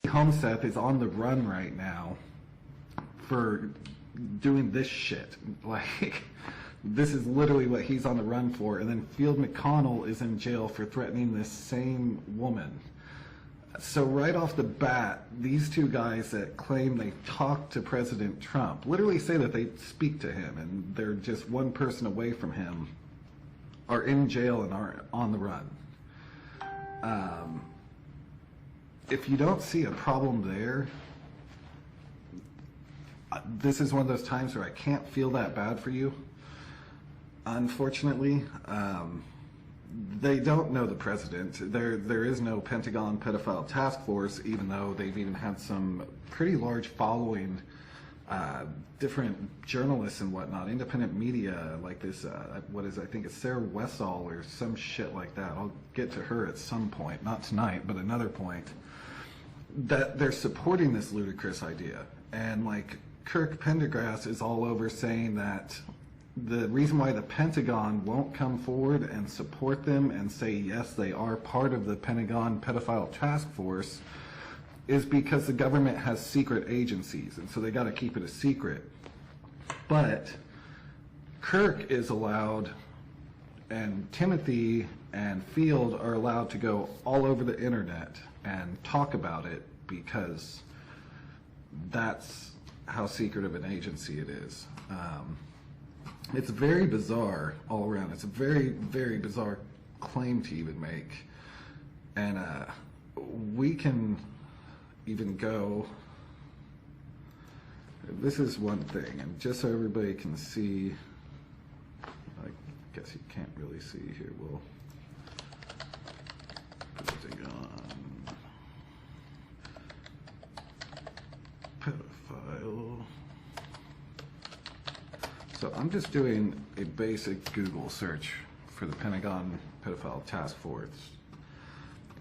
Homeseth is on the run right now for doing this shit. Like, this is literally what he's on the run for. And then Field McConnell is in jail for threatening this same woman. So right off the bat, these two guys that claim they talked to President Trump literally say that they speak to him and they're just one person away from him, are in jail and are on the run. If you don't see a problem there, this is one of those times where I can't feel that bad for you. Unfortunately, they don't know the president. There is no Pentagon pedophile task force, even though they've even had some pretty large following, different journalists and whatnot, independent media like this, I think it's Sarah Westall or some shit like that. I'll get to her at some point, not tonight, but another point, that they're supporting this ludicrous idea. And like Kirk Pendergrass is all over saying that the reason why the Pentagon won't come forward and support them and say, yes, they are part of the Pentagon pedophile task force is because the government has secret agencies, and so they got to keep it a secret. But Kirk is allowed, and Timothy and Field are allowed to go all over the internet and talk about it because that's how secret of an agency it is. It's very bizarre all around. It's a very, very bizarre claim to even make. And we can even go, this is one thing, and just so everybody can see, I guess you can't really see here, we'll put it on pedophile. So I'm just doing a basic Google search for the Pentagon Pedophile Task Force.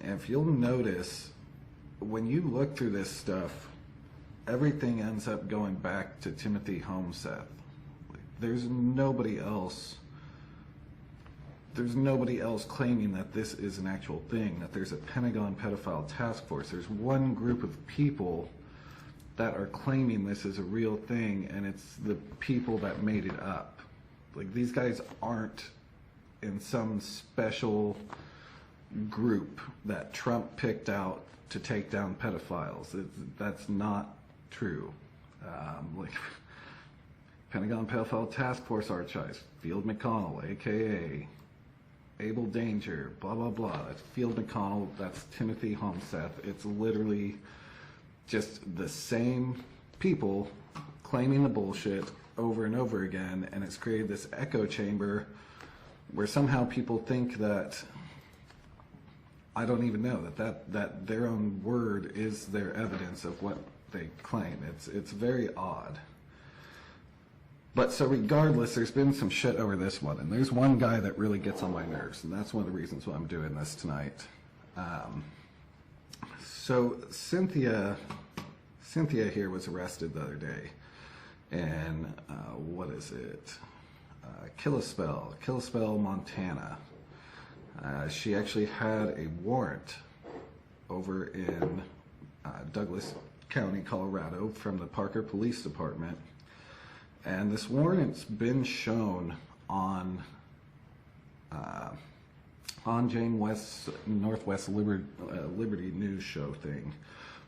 And if you'll notice, when you look through this stuff, everything ends up going back to Timothy Homeseth. There's nobody else claiming that this is an actual thing, that there's a Pentagon Pedophile Task Force. There's one group of people that are claiming this is a real thing, and it's the people that made it up. Like, these guys aren't in some special group that Trump picked out to take down pedophiles. That's not true. Like, Pentagon Pedophile Task Force archives, Field McConnell, aka Abel Danger, blah blah blah. That's Field McConnell, that's Timothy Homeseth. It's literally just the same people claiming the bullshit over and over again, and it's created this echo chamber where somehow people think that, I don't even know, that their own word is their evidence of what they claim. It's very odd. But so regardless, there's been some shit over this one, and there's one guy that really gets on my nerves, and that's one of the reasons why I'm doing this tonight. So Cynthia here was arrested the other day, and what is it? Kalispell, Montana. She actually had a warrant over in Douglas County, Colorado, from the Parker Police Department, and this warrant's been shown on Jane West's Northwest Liberty News show thing.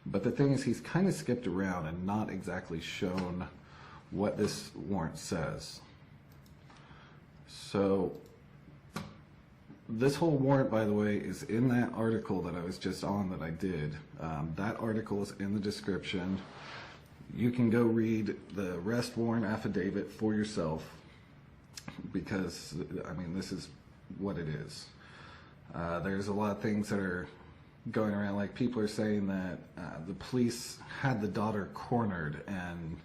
But the thing is, he's kind of skipped around and not exactly shown what this warrant says. So this whole warrant, by the way, is in that article that I was just on that I did. That article is in the description. You can go read the arrest warrant affidavit for yourself, because, I mean, this is what it is. There's a lot of things that are going around, like people are saying that the police had the daughter cornered, and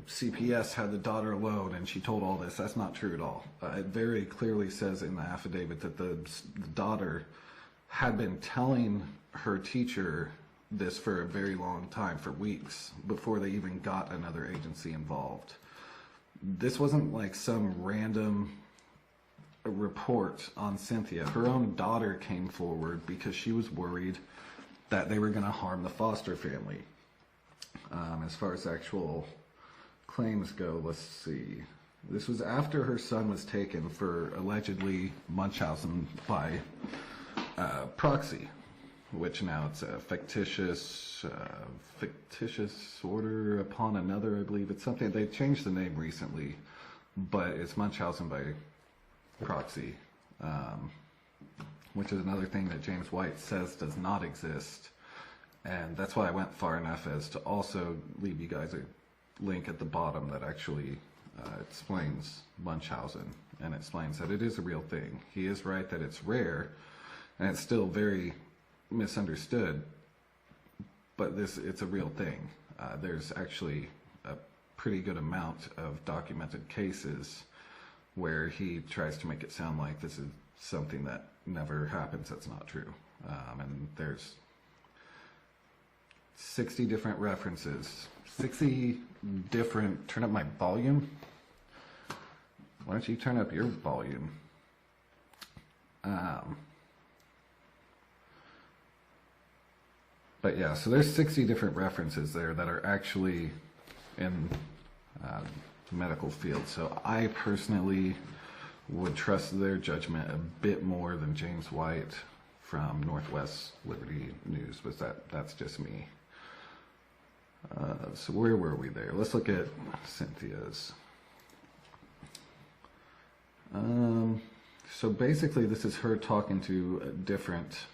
CPS had the daughter alone, and she told all this. That's not true at all. It very clearly says in the affidavit that the daughter had been telling her teacher this for a very long time, for weeks, before they even got another agency involved. This wasn't like some random report on Cynthia. Her own daughter came forward because she was worried that they were going to harm the foster family. As far as actual claims go, let's see. This was after her son was taken for allegedly Munchausen by Proxy, which now it's a fictitious order upon another, I believe. It's something, they changed the name recently, but it's Munchausen by Proxy, which is another thing that James White says does not exist. And that's why I went far enough as to also leave you guys a link at the bottom that actually explains Munchausen and explains that it is a real thing. He is right that it's rare and it's still very misunderstood, but it's a real thing. There's actually a pretty good amount of documented cases where he tries to make it sound like this is something that never happens. That's not true. And there's 60 different references, 60 different, turn up my volume. Why don't you turn up your volume? But yeah, so there's 60 different references there that are actually in the medical field. So I personally would trust their judgment a bit more than James White from Northwest Liberty News, but that's just me. So where were we there? Let's look at Cynthia's. So basically this is her talking to a different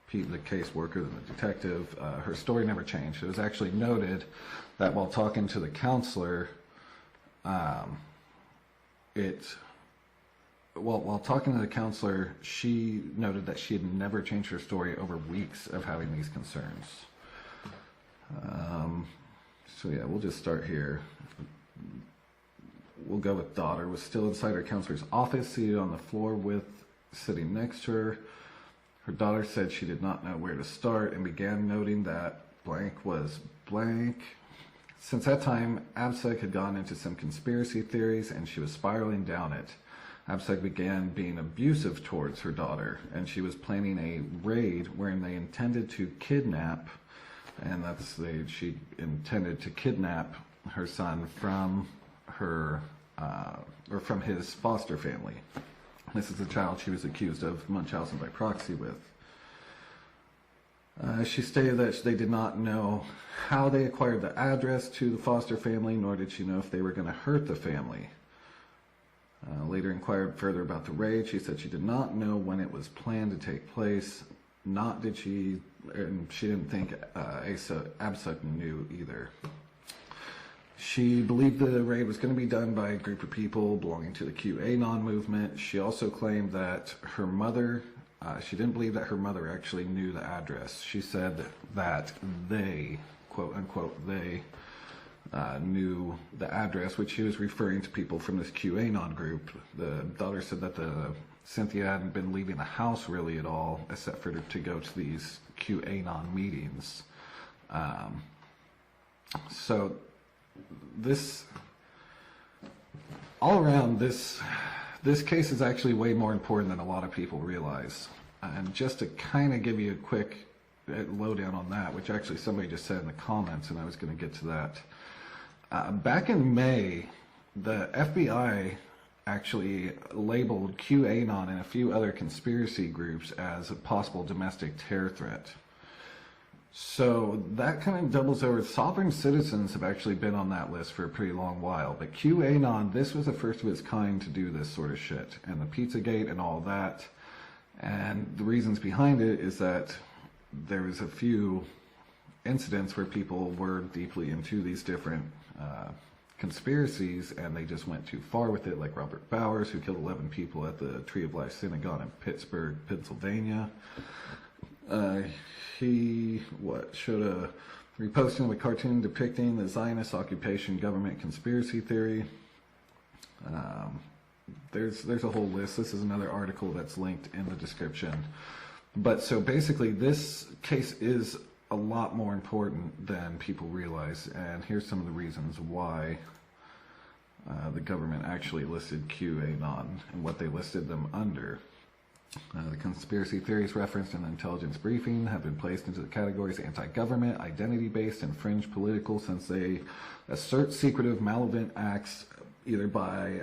people, the caseworker than the detective. Her story never changed. It was actually noted that while talking to the counselor, while talking to the counselor, she noted that she had never changed her story over weeks of having these concerns. So yeah, we'll just start here. We'll go with daughter. Was still inside her counselor's office, seated on the floor sitting next to her. Her daughter said she did not know where to start and began noting that blank was blank. Since that time, Abcug had gone into some conspiracy theories and she was spiraling down it. Abcug began being abusive towards her daughter, and she was planning a raid wherein they intended to kidnap, and she intended to kidnap her son from her, or from his foster family. This is the child she was accused of Munchausen by proxy with. She stated that they did not know how they acquired the address to the foster family, nor did she know if they were going to hurt the family. Later inquired further about the raid. She said she did not know when it was planned to take place. And she didn't think Abcug knew either. She believed the raid was going to be done by a group of people belonging to the QAnon movement. She also claimed that her mother, she didn't believe that her mother actually knew the address. She said that they, quote unquote, they knew the address, which she was referring to people from this QAnon group. The daughter said that Cynthia hadn't been leaving the house really at all, except for to go to these QAnon meetings. So this, all around, this case is actually way more important than a lot of people realize. And just to kind of give you a quick lowdown on that, which actually somebody just said in the comments, and I was going to get to that. Back in May, the FBI actually labeled QAnon and a few other conspiracy groups as a possible domestic terror threat. So that kind of doubles over. Sovereign citizens have actually been on that list for a pretty long while, but QAnon, this was the first of its kind to do this sort of shit, and the Pizzagate and all that. And the reasons behind it is that there was a few incidents where people were deeply into these different conspiracies, and they just went too far with it, like Robert Bowers, who killed 11 people at the Tree of Life Synagogue in Pittsburgh, Pennsylvania. He showed a reposting of a cartoon depicting the Zionist occupation government conspiracy theory. There's a whole list. This is another article that's linked in the description. But so basically this case is a lot more important than people realize, and here's some of the reasons why the government actually listed QAnon and what they listed them under. The conspiracy theories referenced in the intelligence briefing have been placed into the categories anti-government, identity-based, and fringe political, since they assert secretive, malevolent acts either by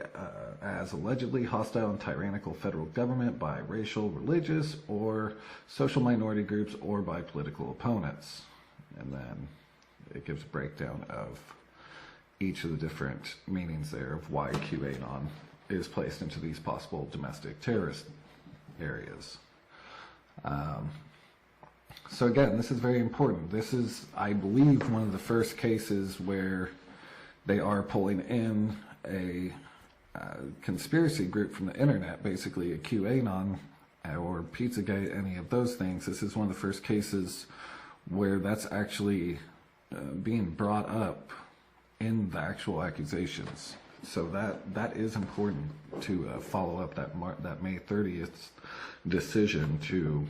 as allegedly hostile and tyrannical federal government, by racial, religious, or social minority groups, or by political opponents. And then it gives a breakdown of each of the different meanings there of why QAnon is placed into these possible domestic terrorist areas. So again, this is very important. This is, I believe, one of the first cases where they are pulling in a conspiracy group from the internet, basically a QAnon or Pizzagate, any of those things. This is one of the first cases where that's actually being brought up in the actual accusations. So that is important to follow up that May 30th decision to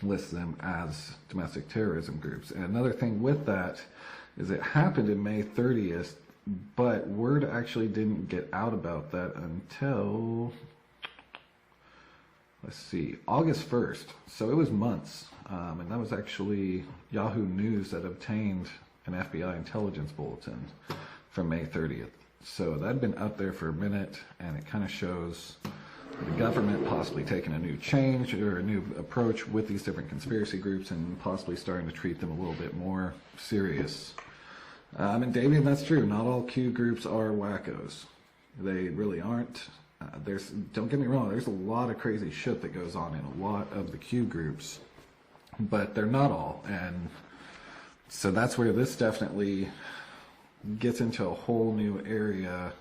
list them as domestic terrorism groups. And another thing with that is it happened in May 30th, but word actually didn't get out about that until, let's see, August 1st. So it was months. And that was actually Yahoo News that obtained an FBI intelligence bulletin from May 30th. So that had been up there for a minute, and it kind of shows the government possibly taking a new change or a new approach with these different conspiracy groups and possibly starting to treat them a little bit more serious. And David, that's true. Not all Q groups are wackos. They really aren't. Don't get me wrong, there's a lot of crazy shit that goes on in a lot of the Q groups, but they're not all. And so that's where this definitely gets into a whole new area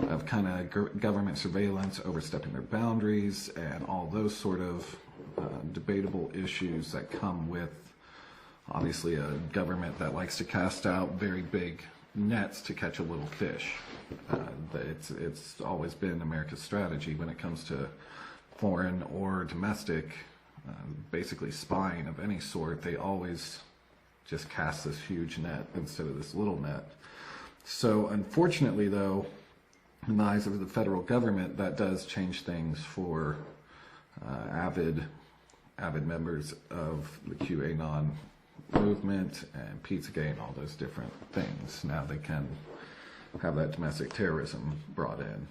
of kind of government surveillance, overstepping their boundaries, and all those sort of debatable issues that come with, obviously, a government that likes to cast out very big nets to catch a little fish. It's always been America's strategy when it comes to foreign or domestic, basically spying of any sort. They always just cast this huge net instead of this little net. So unfortunately, though, in the eyes of the federal government, that does change things for avid members of the QAnon movement and Pizzagate and all those different things. Now they can have that domestic terrorism brought in,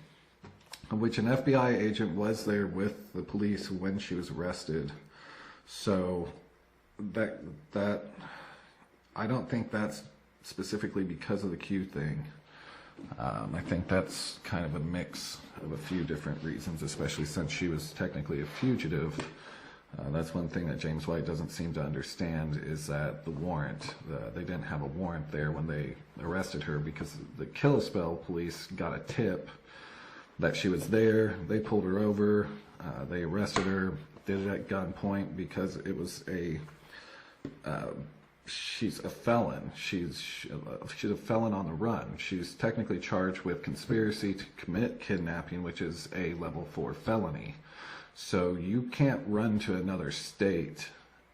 which an FBI agent was there with the police when she was arrested. So that I don't think that's specifically because of the Q thing. I think that's kind of a mix of a few different reasons, especially since she was technically a fugitive. That's one thing that James White doesn't seem to understand, is that the warrant, they didn't have a warrant there when they arrested her, because the Kalispell police got a tip that she was there. They pulled her over, they arrested her, did it at gunpoint because it was she's a felon. She's a felon on the run. She's technically charged with conspiracy to commit kidnapping, which is a level 4 felony. So you can't run to another state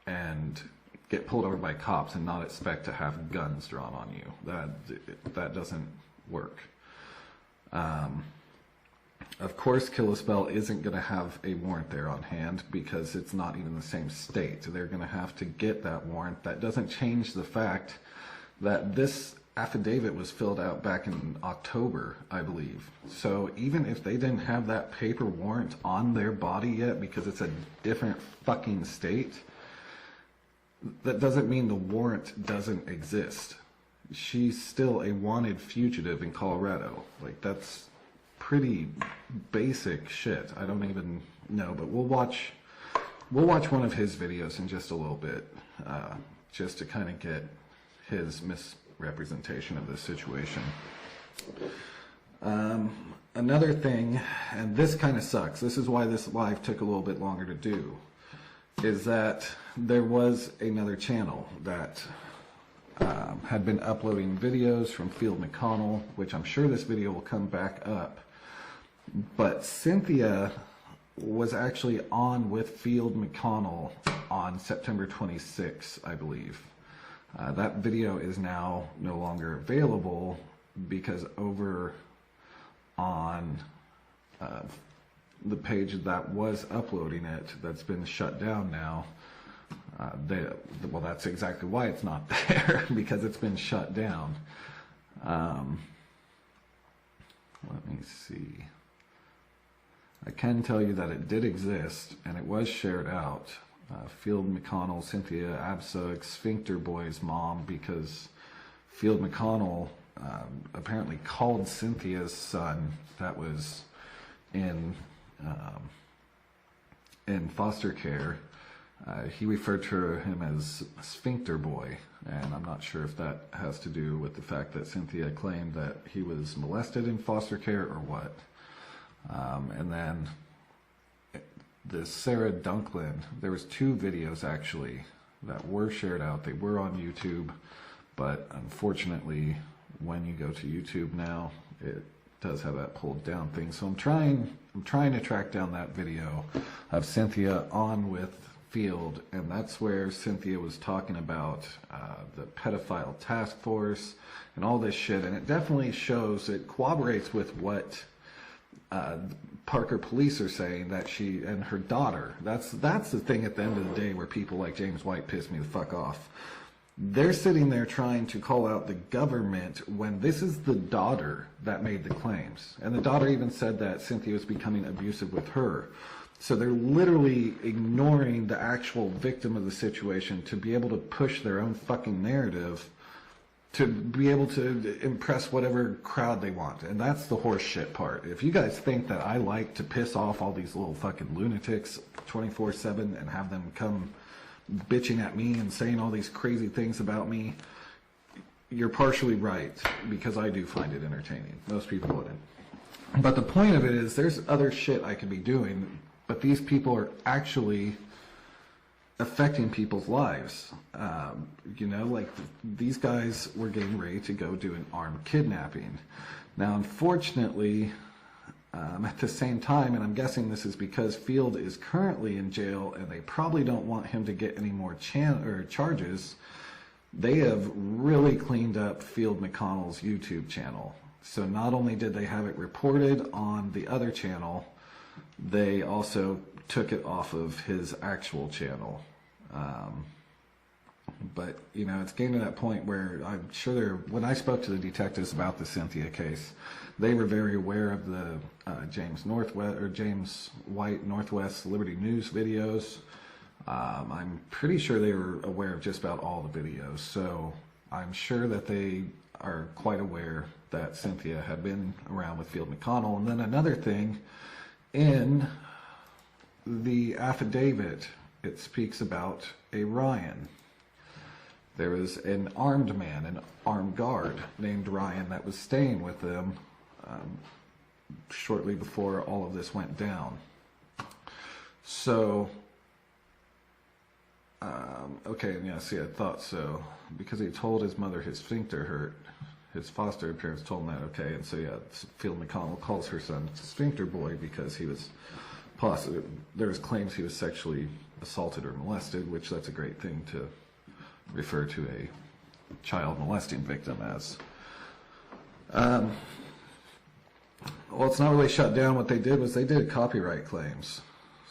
and get pulled over by cops and not expect to have guns drawn on you. That doesn't work. Of course, Kalispell isn't going to have a warrant there on hand because it's not even the same state. They're going to have to get that warrant. That doesn't change the fact that this affidavit was filled out back in October, I believe. So even if they didn't have that paper warrant on their body yet because it's a different fucking state, that doesn't mean the warrant doesn't exist. She's still a wanted fugitive in Colorado. Like, that's pretty basic shit. I don't even know, but we'll watch one of his videos in just a little bit, just to kind of get his misrepresentation of this situation. Another thing, and this kind of sucks, this is why this live took a little bit longer to do, is that there was another channel that had been uploading videos from Field McConnell, which I'm sure this video will come back up. But Cynthia was actually on with Field McConnell on September 26th, I believe. That video is now no longer available because over on the page that was uploading it that's been shut down now. Well, that's exactly why it's not there, because it's been shut down. Let me see. I can tell you that it did exist, and it was shared out. Field McConnell, Cynthia, Abcug, Sphincter Boy's mom, because Field McConnell apparently called Cynthia's son that was in foster care. He referred to him as Sphincter Boy, and I'm not sure if that has to do with the fact that Cynthia claimed that he was molested in foster care or what. And then this Sarah Dunklin, there was 2 videos actually that were shared out. They were on YouTube, but unfortunately when you go to YouTube now, it does have that pulled down thing. So I'm trying to track down that video of Cynthia on with Field, and that's where Cynthia was talking about the pedophile task force and all this shit, and it definitely shows, it corroborates with what Parker police are saying, that she and her daughter, that's the thing at the end of the day where people like James White piss me the fuck off. They're sitting there trying to call out the government when this is the daughter that made the claims, and the daughter even said that Cynthia was becoming abusive with her. So they're literally ignoring the actual victim of the situation to be able to push their own fucking narrative, to be able to impress whatever crowd they want. And that's the horse shit part. If you guys think that I like to piss off all these little fucking lunatics 24/7 and have them come bitching at me and saying all these crazy things about me, you're partially right, because I do find it entertaining. Most people wouldn't. But the point of it is, there's other shit I could be doing, but these people are actually affecting people's lives. You know, like these guys were getting ready to go do an armed kidnapping. Now, unfortunately, at the same time, and I'm guessing this is because Field is currently in jail and they probably don't want him to get any more charges, they have really cleaned up Field McConnell's YouTube channel. So not only did they have it reported on the other channel, they also took it off of his actual channel. But, you know, it's getting to that point where I'm sure when I spoke to the detectives about the Cynthia case, they were very aware of the James White Northwest Liberty News videos. I'm pretty sure they were aware of just about all the videos. So I'm sure that they are quite aware that Cynthia had been around with Field McConnell. And then another thing, in the affidavit, it speaks about a Ryan. There was an armed man, an armed guard named Ryan that was staying with them shortly before all of this went down. So, okay, yeah, see, I thought so. Because he told his mother his sphincter hurt, his foster parents told him that, okay, and so yeah, Field McConnell calls her son Sphincter Boy because he was positive. There was claims he was sexually assaulted or molested, which that's a great thing to refer to a child molesting victim as. Well, it's not really shut down. What they did was they did copyright claims.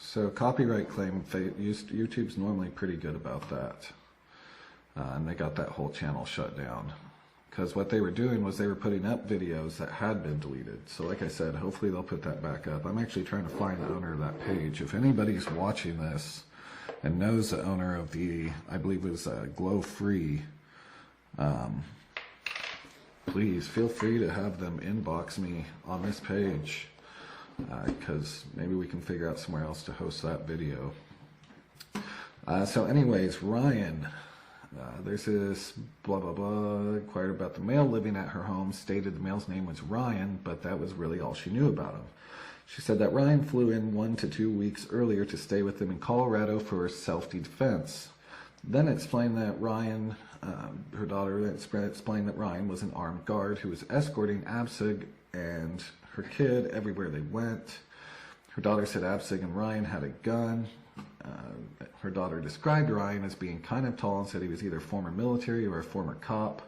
So copyright claim, YouTube's normally pretty good about that. And they got that whole channel shut down. Because what they were doing was they were putting up videos that had been deleted. So like I said, hopefully they'll put that back up. I'm actually trying to find the owner of that page. If anybody's watching this and knows the owner of the, I believe it was Glow Free, please feel free to have them inbox me on this page, because maybe we can figure out somewhere else to host that video. So anyways, Ryan, there's this blah blah blah, inquired about the male living at her home, stated the male's name was Ryan, but that was really all she knew about him. She said that Ryan flew in 1 to 2 weeks earlier to stay with them in Colorado for self-defense. Then explained that Ryan, her daughter explained that Ryan was an armed guard who was escorting Abcug and her kid everywhere they went. Her daughter said Abcug and Ryan had a gun. Her daughter described Ryan as being kind of tall and said he was either former military or a former cop.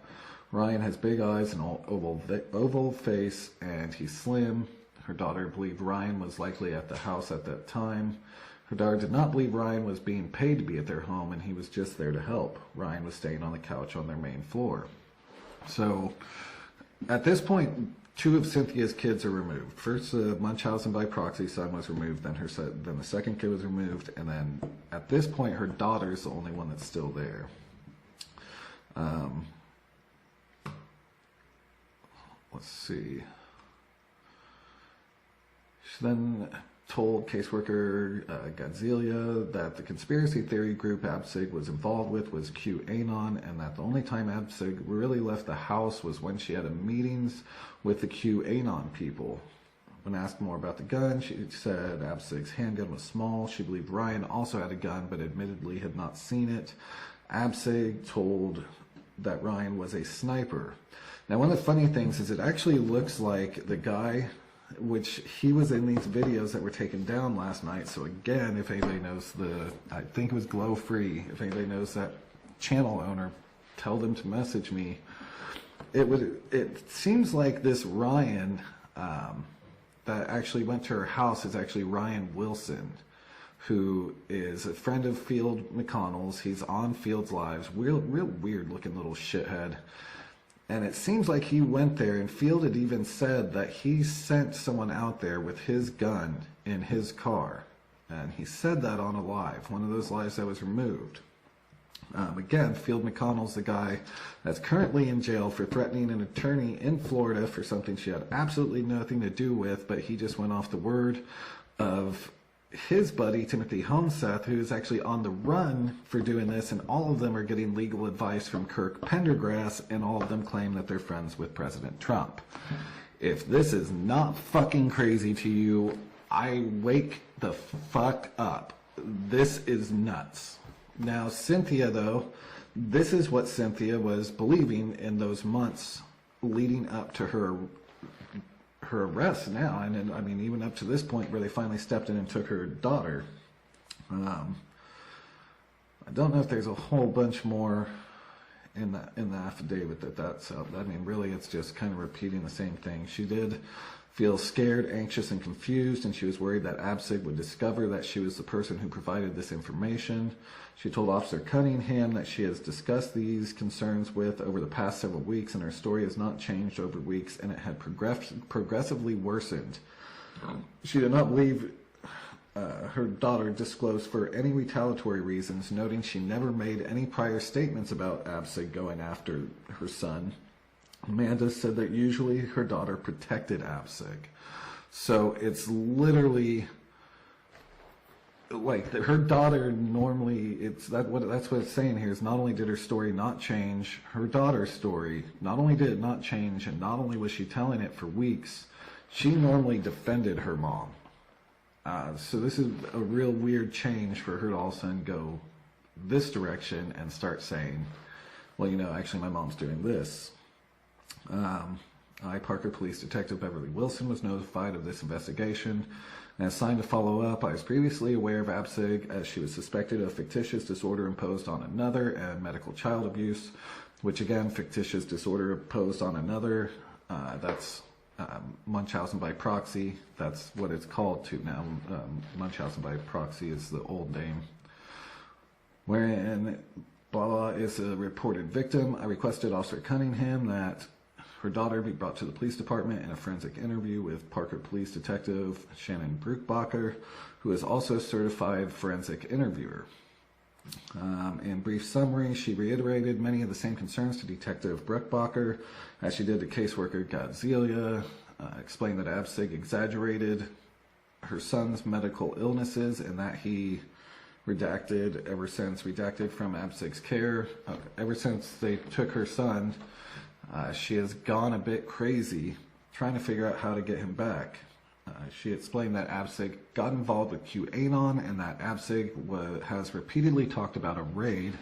Ryan has big eyes and oval face, and he's slim. Her daughter believed Ryan was likely at the house at that time. Her daughter did not believe Ryan was being paid to be at their home, and he was just there to help. Ryan was staying on the couch on their main floor. So, at this point, 2 of Cynthia's kids are removed. First, the Munchausen by proxy son was removed, then the second kid was removed, and then at this point, her daughter's the only one that's still there. Let's see. She then told caseworker Godzilla that the conspiracy theory group Abcug was involved with was QAnon, and that the only time Abcug really left the house was when she had meetings with the QAnon people. When asked more about the gun, she said Abcug's handgun was small. She believed Ryan also had a gun, but admittedly had not seen it. Abcug told that Ryan was a sniper. Now, one of the funny things is it actually looks like the guy, which he was in these videos that were taken down last night. So again, if anybody knows I think it was Glow Free, if anybody knows that channel owner, tell them to message me. It seems like this Ryan that actually went to her house is actually Ryan Wilson, who is a friend of Field McConnell's. He's on Field's Lives, real weird looking little shithead. And it seems like he went there, and Field had even said that he sent someone out there with his gun in his car. And he said that on a live, one of those lives that was removed. Again, Field McConnell's the guy that's currently in jail for threatening an attorney in Florida for something she had absolutely nothing to do with, but he just went off the word of his buddy, Timothy Homeseth, who is actually on the run for doing this, and all of them are getting legal advice from Kirk Pendergrass, and all of them claim that they're friends with President Trump. If this is not fucking crazy to you, I wake the fuck up. This is nuts. Now, Cynthia, though, this is what Cynthia was believing in those months leading up to her arrest now, and I mean even up to this point where they finally stepped in and took her daughter. I don't know if there's a whole bunch more in the affidavit that's out. I mean, really, it's just kind of repeating the same thing. She did feel scared, anxious, and confused, and she was worried that Abcug would discover that she was the person who provided this information. She told Officer Cunningham that she has discussed these concerns with over the past several weeks, and her story has not changed over weeks, and it had progressively worsened. She did not believe her daughter disclosed for any retaliatory reasons, noting she never made any prior statements about Abcug going after her son. Amanda said that usually her daughter protected Abcug. So it's literally like her daughter normally, that's what it's saying here is not only did her story not change, her daughter's story not only did it not change, and not only was she telling it for weeks, she normally defended her mom. So this is a real weird change for her to all of a sudden go this direction and start saying, well, you know, actually my mom's doing this. Parker Police Detective Beverly Wilson was notified of this investigation and assigned to follow up. I was previously aware of Abcug as she was suspected of fictitious disorder imposed on another and medical child abuse, which again, fictitious disorder imposed on another, that's Munchausen by proxy. That's what it's called to now. Munchausen by proxy is the old name. Wherein blah is a reported victim. I requested Officer Cunningham that her daughter be brought to the police department in a forensic interview with Parker Police Detective Shannon Bruckbacher, who is also a certified forensic interviewer. In brief summary, she reiterated many of the same concerns to Detective Bruckbacher as she did to caseworker Godzilla, explained that Abcug exaggerated her son's medical illnesses and that he redacted from Abcug's care. Ever since they took her son, she has gone a bit crazy trying to figure out how to get him back. She explained that Abcug got involved with QAnon and that Abcug has repeatedly talked about a raid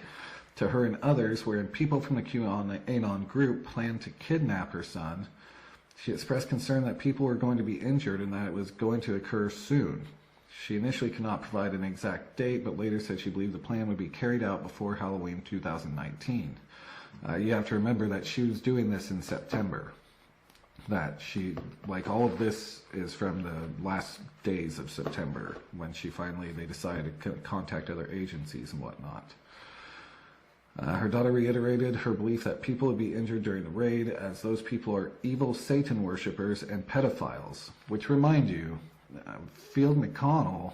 to her and others wherein people from the QAnon group planned to kidnap her son. She expressed concern that people were going to be injured and that it was going to occur soon. She initially could not provide an exact date, but later said she believed the plan would be carried out before Halloween 2019. You have to remember that she was doing this in September. that she, like, all of this is from the last days of September when they decided to contact other agencies and whatnot. Her daughter reiterated her belief that people would be injured during the raid, as those people are evil Satan worshippers and pedophiles. Which, remind you, Field McConnell,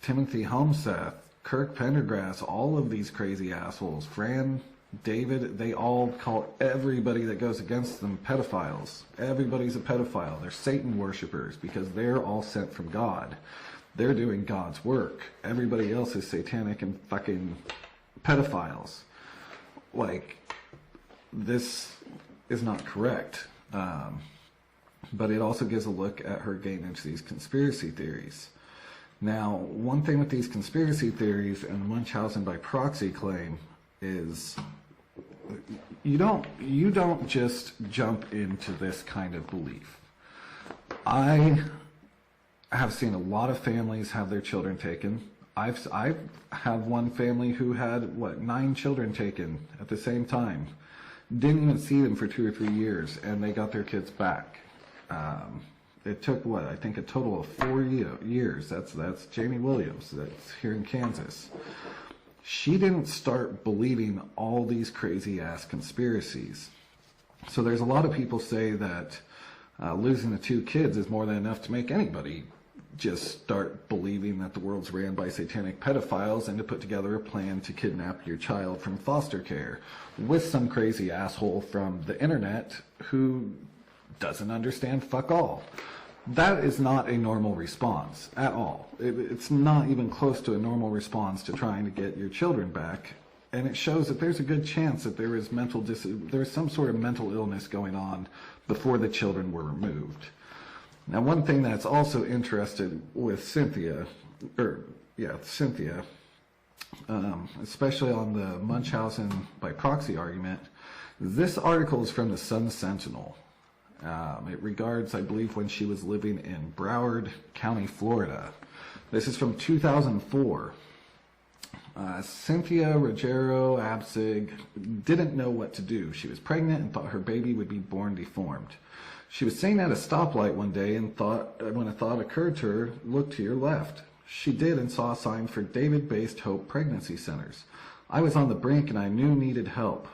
Timothy Homeseth, Kirk Pendergrass, all of these crazy assholes, Fran, David, they all call everybody that goes against them pedophiles. Everybody's a pedophile. They're Satan worshippers because they're all sent from God. They're doing God's work. Everybody else is satanic and fucking pedophiles. Like, this is not correct. But it also gives a look at her getting into these conspiracy theories. Now, one thing with these conspiracy theories and the Munchausen by proxy claim is you don't just jump into this kind of belief. I have seen a lot of families have their children taken. I've had one family who had 9 children taken at the same time. Didn't even see them for 2 or 3 years, and they got their kids back. It took I think a total of 4 years. That's Jamie Williams. That's here in Kansas. She didn't start believing all these crazy ass conspiracies. So there's a lot of people say that losing the 2 kids is more than enough to make anybody just start believing that the world's ran by satanic pedophiles and to put together a plan to kidnap your child from foster care with some crazy asshole from the internet who doesn't understand fuck all. That is not a normal response at all. It's not even close to a normal response to trying to get your children back. And it shows that there's a good chance that there is there's some sort of mental illness going on before the children were removed. Now, one thing that's also interesting with Cynthia, especially on the Munchausen by proxy argument, this article is from the Sun Sentinel. It regards, I believe, when she was living in Broward County, Florida. This is from 2004. Cynthia Rogero Abcug didn't know what to do. She was pregnant and thought her baby would be born deformed. She was sitting at a stoplight one day and when a thought occurred to her, look to your left. She did and saw a sign for David-based Hope Pregnancy Centers. I was on the brink and I knew needed help.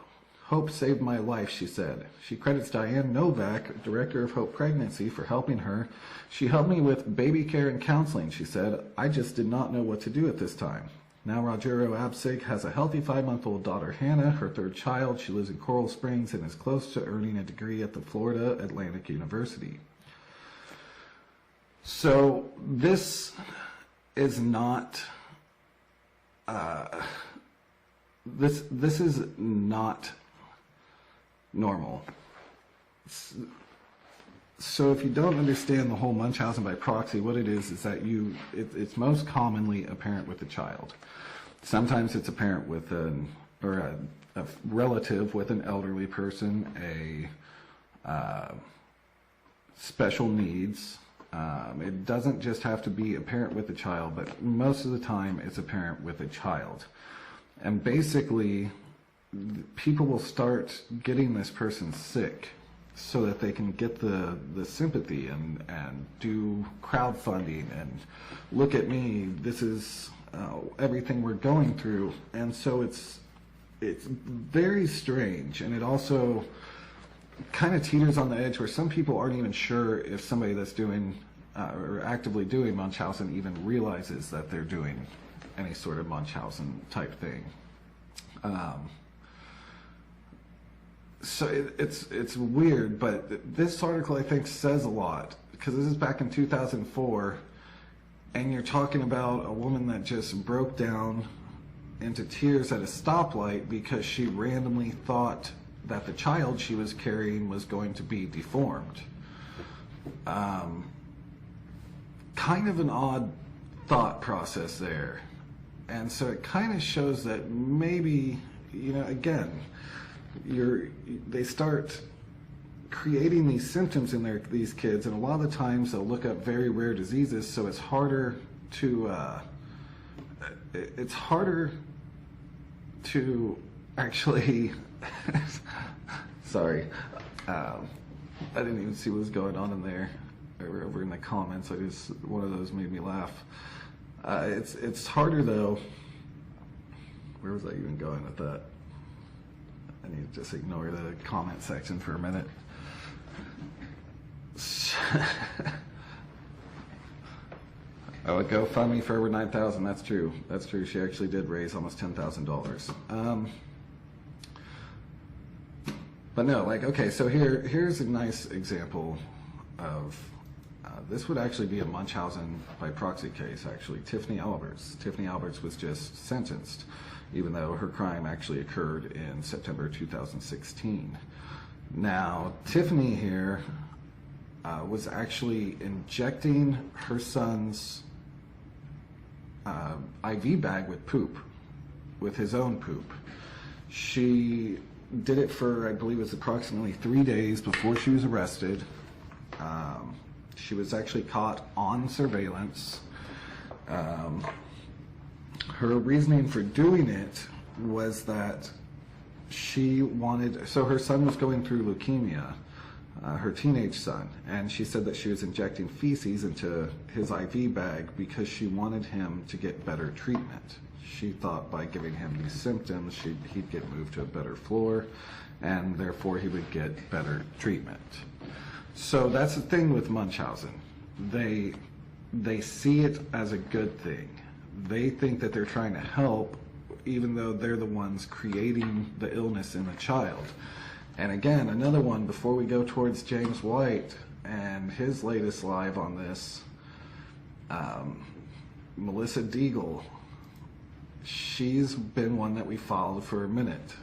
Hope saved my life, she said. She credits Diane Novak, director of Hope Pregnancy, for helping her. She helped me with baby care and counseling, she said. I just did not know what to do at this time. Now Rogero Abcug has a healthy 5-month-old daughter, Hannah, her 3rd child. She lives in Coral Springs and is close to earning a degree at the Florida Atlantic University. So this is not... This is not normal. So if you don't understand the whole Munchausen by proxy, what it is that it's most commonly apparent with the child. Sometimes it's apparent with a relative with an elderly person, special needs. It doesn't just have to be apparent with the child, but most of the time it's apparent with a child. And basically, people will start getting this person sick so that they can get the sympathy and do crowdfunding and look at me, this is everything we're going through. And so it's very strange, and it also kind of teeters on the edge where some people aren't even sure if somebody that's doing or actively doing Munchausen even realizes that they're doing any sort of Munchausen type thing. So it's weird, but this article I think says a lot, because this is back in 2004, and you're talking about a woman that just broke down into tears at a stoplight because she randomly thought that the child she was carrying was going to be deformed. Kind of an odd thought process there. And so it kind of shows that maybe, again, they start creating these symptoms in these kids, and a lot of the times they'll look up very rare diseases, so it's harder to actually sorry, I didn't even see what was going on in there, or over in the comments. One of those made me laugh. It's harder though. Where was I even going with that? I need to just ignore the comment section for a minute. Oh, GoFundMe for over 9,000. That's true. That's true. She actually did raise almost $10,000. But no, like, okay, so here's a nice example of this would actually be a Munchausen by proxy case, actually. Tiffany Alberts. Tiffany Alberts was just sentenced, even though her crime actually occurred in September 2016. Now, Tiffany here was actually injecting her son's IV bag with poop, with his own poop. She did it for, I believe it was approximately 3 days before she was arrested. She was actually caught on surveillance. Her reasoning for doing it was that she wanted, so her son was going through leukemia, her teenage son, and she said that she was injecting feces into his IV bag because she wanted him to get better treatment. She thought by giving him these symptoms, he'd get moved to a better floor, and therefore he would get better treatment. So that's the thing with Munchausen. They see it as a good thing. They think that they're trying to help, even though they're the ones creating the illness in the child. And again, another one, before we go towards James White and his latest live on this, Melissa Deagle, she's been one that we followed for a minute.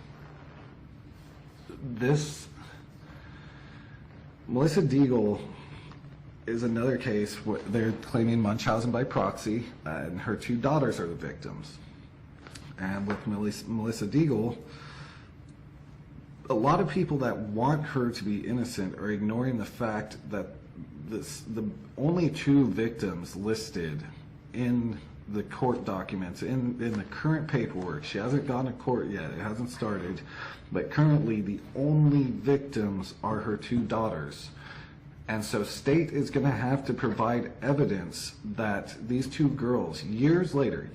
Melissa Deagle is another case where they're claiming Munchausen by proxy, and her 2 daughters are the victims. And with Melissa Deagle, a lot of people that want her to be innocent are ignoring the fact that the only 2 victims listed in the court documents, in the current paperwork, she hasn't gone to court yet, it hasn't started, but currently the only victims are her 2 daughters. And so state is going to have to provide evidence that these 2 girls, years later,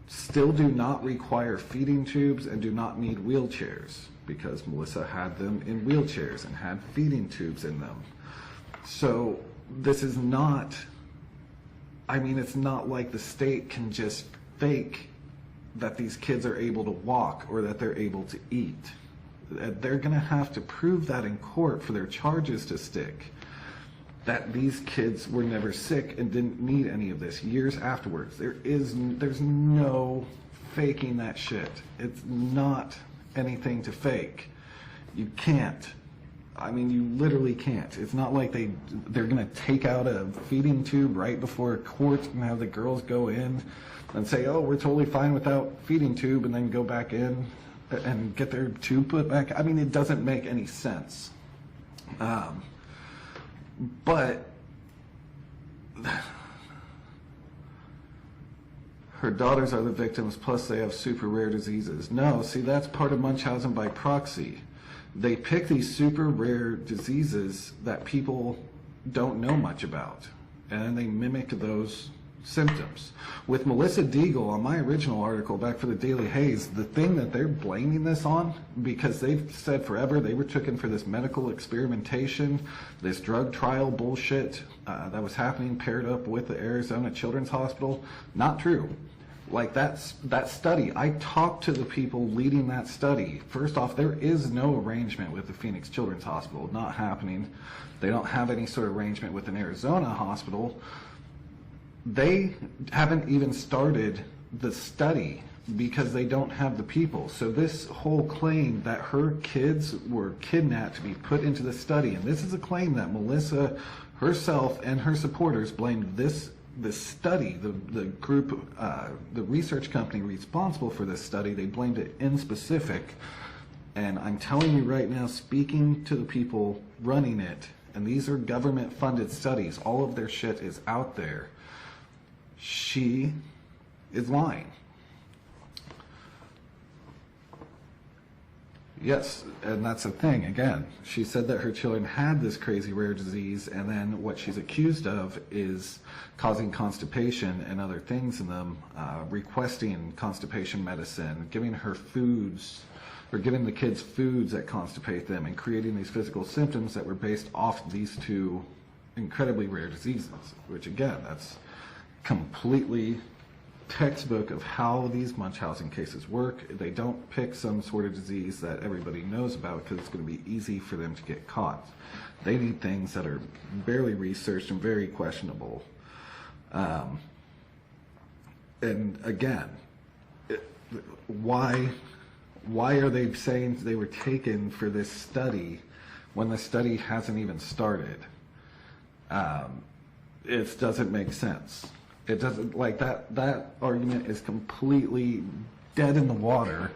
still do not require feeding tubes and do not need wheelchairs, because Melissa had them in wheelchairs and had feeding tubes in them. So this is not, it's not like the state can just fake that these kids are able to walk or that they're able to eat. They're going to have to prove that in court for their charges to stick, that these kids were never sick and didn't need any of this years afterwards. There's no faking that shit. It's not anything to fake. You can't. You literally can't. It's not like they're going to take out a feeding tube right before a court and have the girls go in and say, oh, we're totally fine without feeding tube, and then go back in and get their tube put back. It doesn't make any sense. But her daughters are the victims, plus they have super rare diseases. No, see, that's part of Munchausen by proxy. They pick these super rare diseases that people don't know much about, and then they mimic those symptoms. With Melissa Deagle, on my original article back for the Daily Haze, the thing that they're blaming this on, because they've said forever they were taken for this medical experimentation, this drug trial bullshit that was happening paired up with the Arizona Children's Hospital. Not true. Like that study, I talked to the people leading that study. First off, there is no arrangement with the Phoenix Children's Hospital. Not happening. They don't have any sort of arrangement with an Arizona hospital. They haven't even started the study because they don't have the people. So this whole claim that her kids were kidnapped to be put into the study, and this is a claim that Melissa herself and her supporters blamed this study, the group, the research company responsible for this study, they blamed it in specific. And I'm telling you right now, speaking to the people running it, and these are government funded studies, all of their shit is out there. She is lying. Yes, and that's the thing, again. She said that her children had this crazy rare disease, and then what she's accused of is causing constipation and other things in them, requesting constipation medicine, giving her foods, or giving the kids foods that constipate them, and creating these physical symptoms that were based off these two incredibly rare diseases, which again, that's completely textbook of how these Munchausen cases work. They don't pick some sort of disease that everybody knows about because it's going to be easy for them to get caught. They need things that are barely researched and very questionable. And again, why are they saying they were taken for this study when the study hasn't even started? It doesn't make sense. It doesn't, like, that argument is completely dead in the water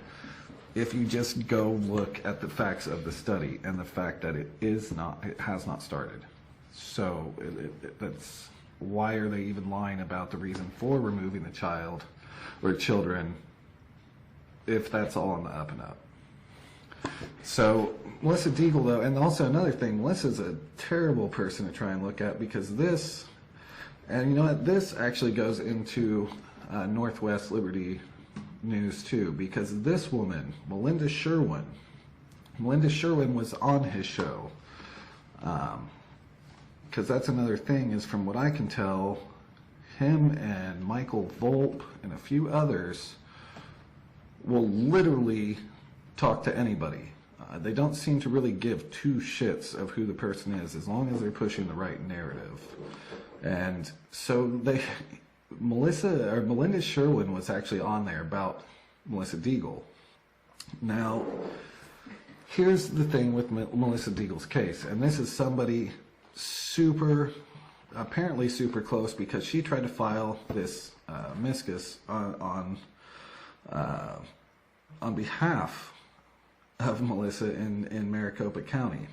if you just go look at the facts of the study and the fact that it has not started. So that's why are they even lying about the reason for removing the child or children if that's all on the up and up. So Melissa Deagle, though, and also another thing, Melissa's a terrible person to try and look at, because this, and you know what, this actually goes into Northwest Liberty News too, because this woman, Melinda Sherwin was on his show, because that's another thing, is from what I can tell, him and Michael Volpe and a few others will literally talk to anybody. They don't seem to really give two shits of who the person is, as long as they're pushing the right narrative. And so Melinda Sherwin was actually on there about Melissa Deagle. Now, here's the thing with Melissa Deagle's case, and this is somebody apparently super close, because she tried to file this miscus on behalf of Melissa in Maricopa County.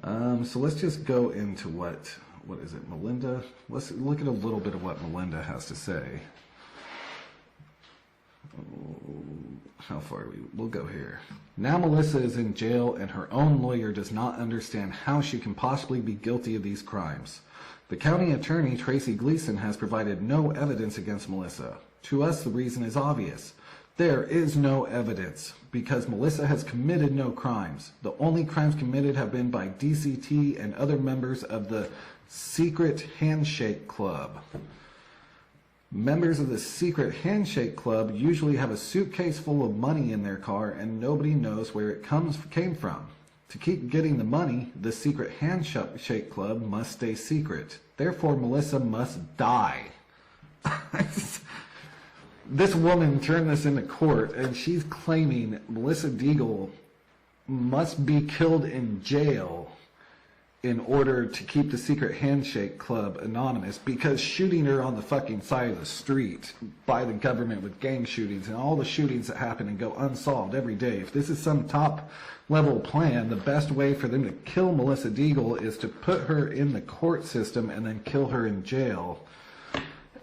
So let's just go into what is it, Melinda? Let's look at a little bit of what Melinda has to say. How far are we? We'll go here. Now Melissa is in jail, and her own lawyer does not understand how she can possibly be guilty of these crimes. The county attorney, Tracy Gleason, has provided no evidence against Melissa. To us, the reason is obvious. There is no evidence, because Melissa has committed no crimes. The only crimes committed have been by DCT and other members of the Secret Handshake Club. Members of the Secret Handshake Club usually have a suitcase full of money in their car, and nobody knows where it came from. To keep getting the money, the Secret Handshake Club must stay secret. Therefore, Melissa must die. This woman turned this into court, and she's claiming Melissa Deagle must be killed in jail in order to keep the Secret Handshake Club anonymous, because shooting her on the fucking side of the street by the government with gang shootings and all the shootings that happen and go unsolved every day, if this is some top level plan, the best way for them to kill Melissa Deagle is to put her in the court system and then kill her in jail,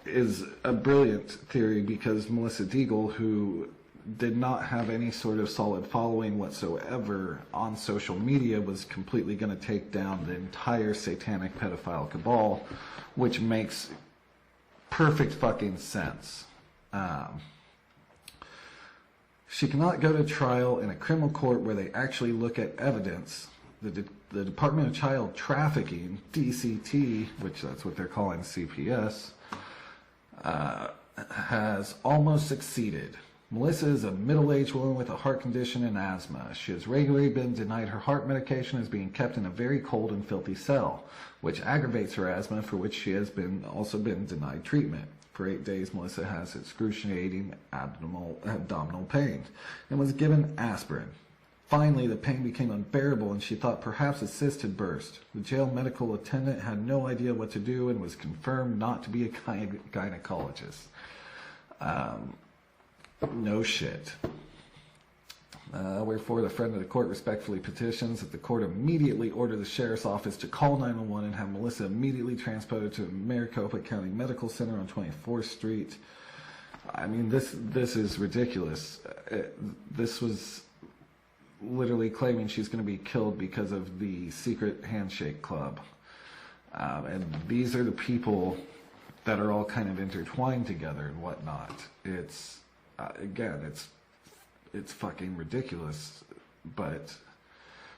is a brilliant theory, because Melissa Deagle, who did not have any sort of solid following whatsoever on social media, was completely going to take down the entire satanic pedophile cabal, which makes perfect fucking sense. She cannot go to trial in a criminal court where they actually look at evidence. The Department of Child Trafficking, DCT, which that's what they're calling CPS, has almost succeeded. Melissa is a middle-aged woman with a heart condition and asthma. She has regularly been denied her heart medication and is being kept in a very cold and filthy cell, which aggravates her asthma, for which she has also been denied treatment. For 8 days, Melissa has excruciating abdominal pain and was given aspirin. Finally, the pain became unbearable, and she thought perhaps a cyst had burst. The jail medical attendant had no idea what to do and was confirmed not to be a gynecologist. No shit. Wherefore, the friend of the court respectfully petitions that the court immediately order the sheriff's office to call 911 and have Melissa immediately transported to Maricopa County Medical Center on 24th Street. I mean, this is ridiculous. this was literally claiming she's going to be killed because of the secret handshake club. And these are the people that are all kind of intertwined together and whatnot. It's, again, it's fucking ridiculous, but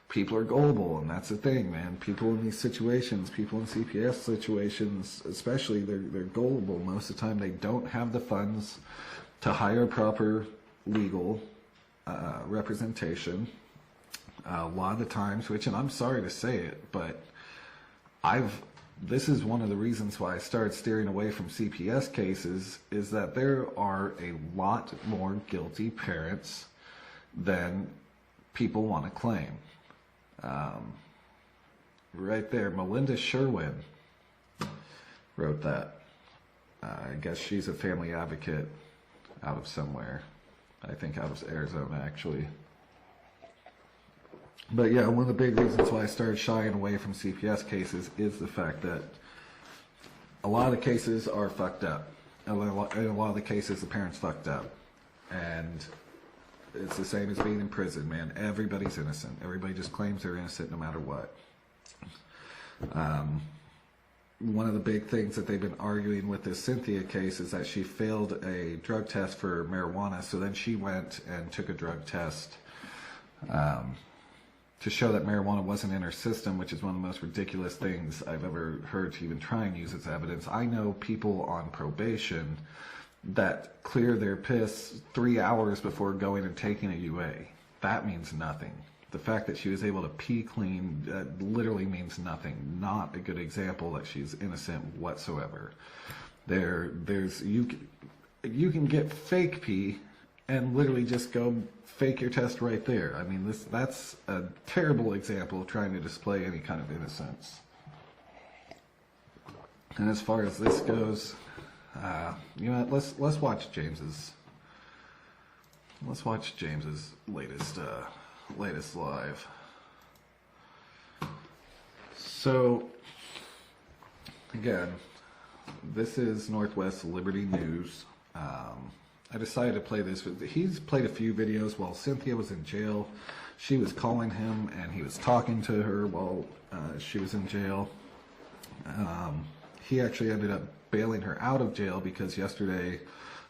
people are gullible, and that's the thing, man. People in these situations, people in CPS situations, especially, they're gullible. Most of the time, they don't have the funds to hire proper legal representation. A lot of the times, which, and I'm sorry to say it, but this is one of the reasons why I started steering away from CPS cases, is that there are a lot more guilty parents than people want to claim. Right there, Melinda Sherwin wrote that. I guess she's a family advocate out of somewhere. I think out of Arizona, actually. But yeah, one of the big reasons why I started shying away from CPS cases is the fact that a lot of the cases are fucked up. And a lot of the cases, the parents fucked up. And it's the same as being in prison, man. Everybody's innocent. Everybody just claims they're innocent no matter what. One of the big things that they've been arguing with this Cynthia case is that she failed a drug test for marijuana, so then she went and took a drug test to show that marijuana wasn't in her system, which is one of the most ridiculous things I've ever heard to even try and use as evidence. I know people on probation that clear their piss 3 hours before going and taking a UA. That means nothing. The fact that she was able to pee clean literally means nothing. Not a good example that she's innocent whatsoever. You can get fake pee and literally just go fake your test right there. I mean, that's a terrible example of trying to display any kind of innocence. And as far as this goes, you know what, let's watch James's latest live. So again, this is Northwest Liberty News. I decided to play this. He's played a few videos while Cynthia was in jail. She was calling him and he was talking to her while she was in jail. He actually ended up bailing her out of jail because yesterday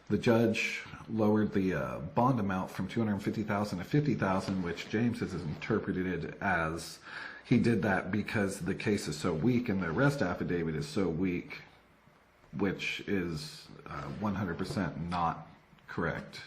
the judge lowered the bond amount from $250,000 to $50,000, which James has interpreted it as he did that because the case is so weak and the arrest affidavit is so weak, which is 100% not correct.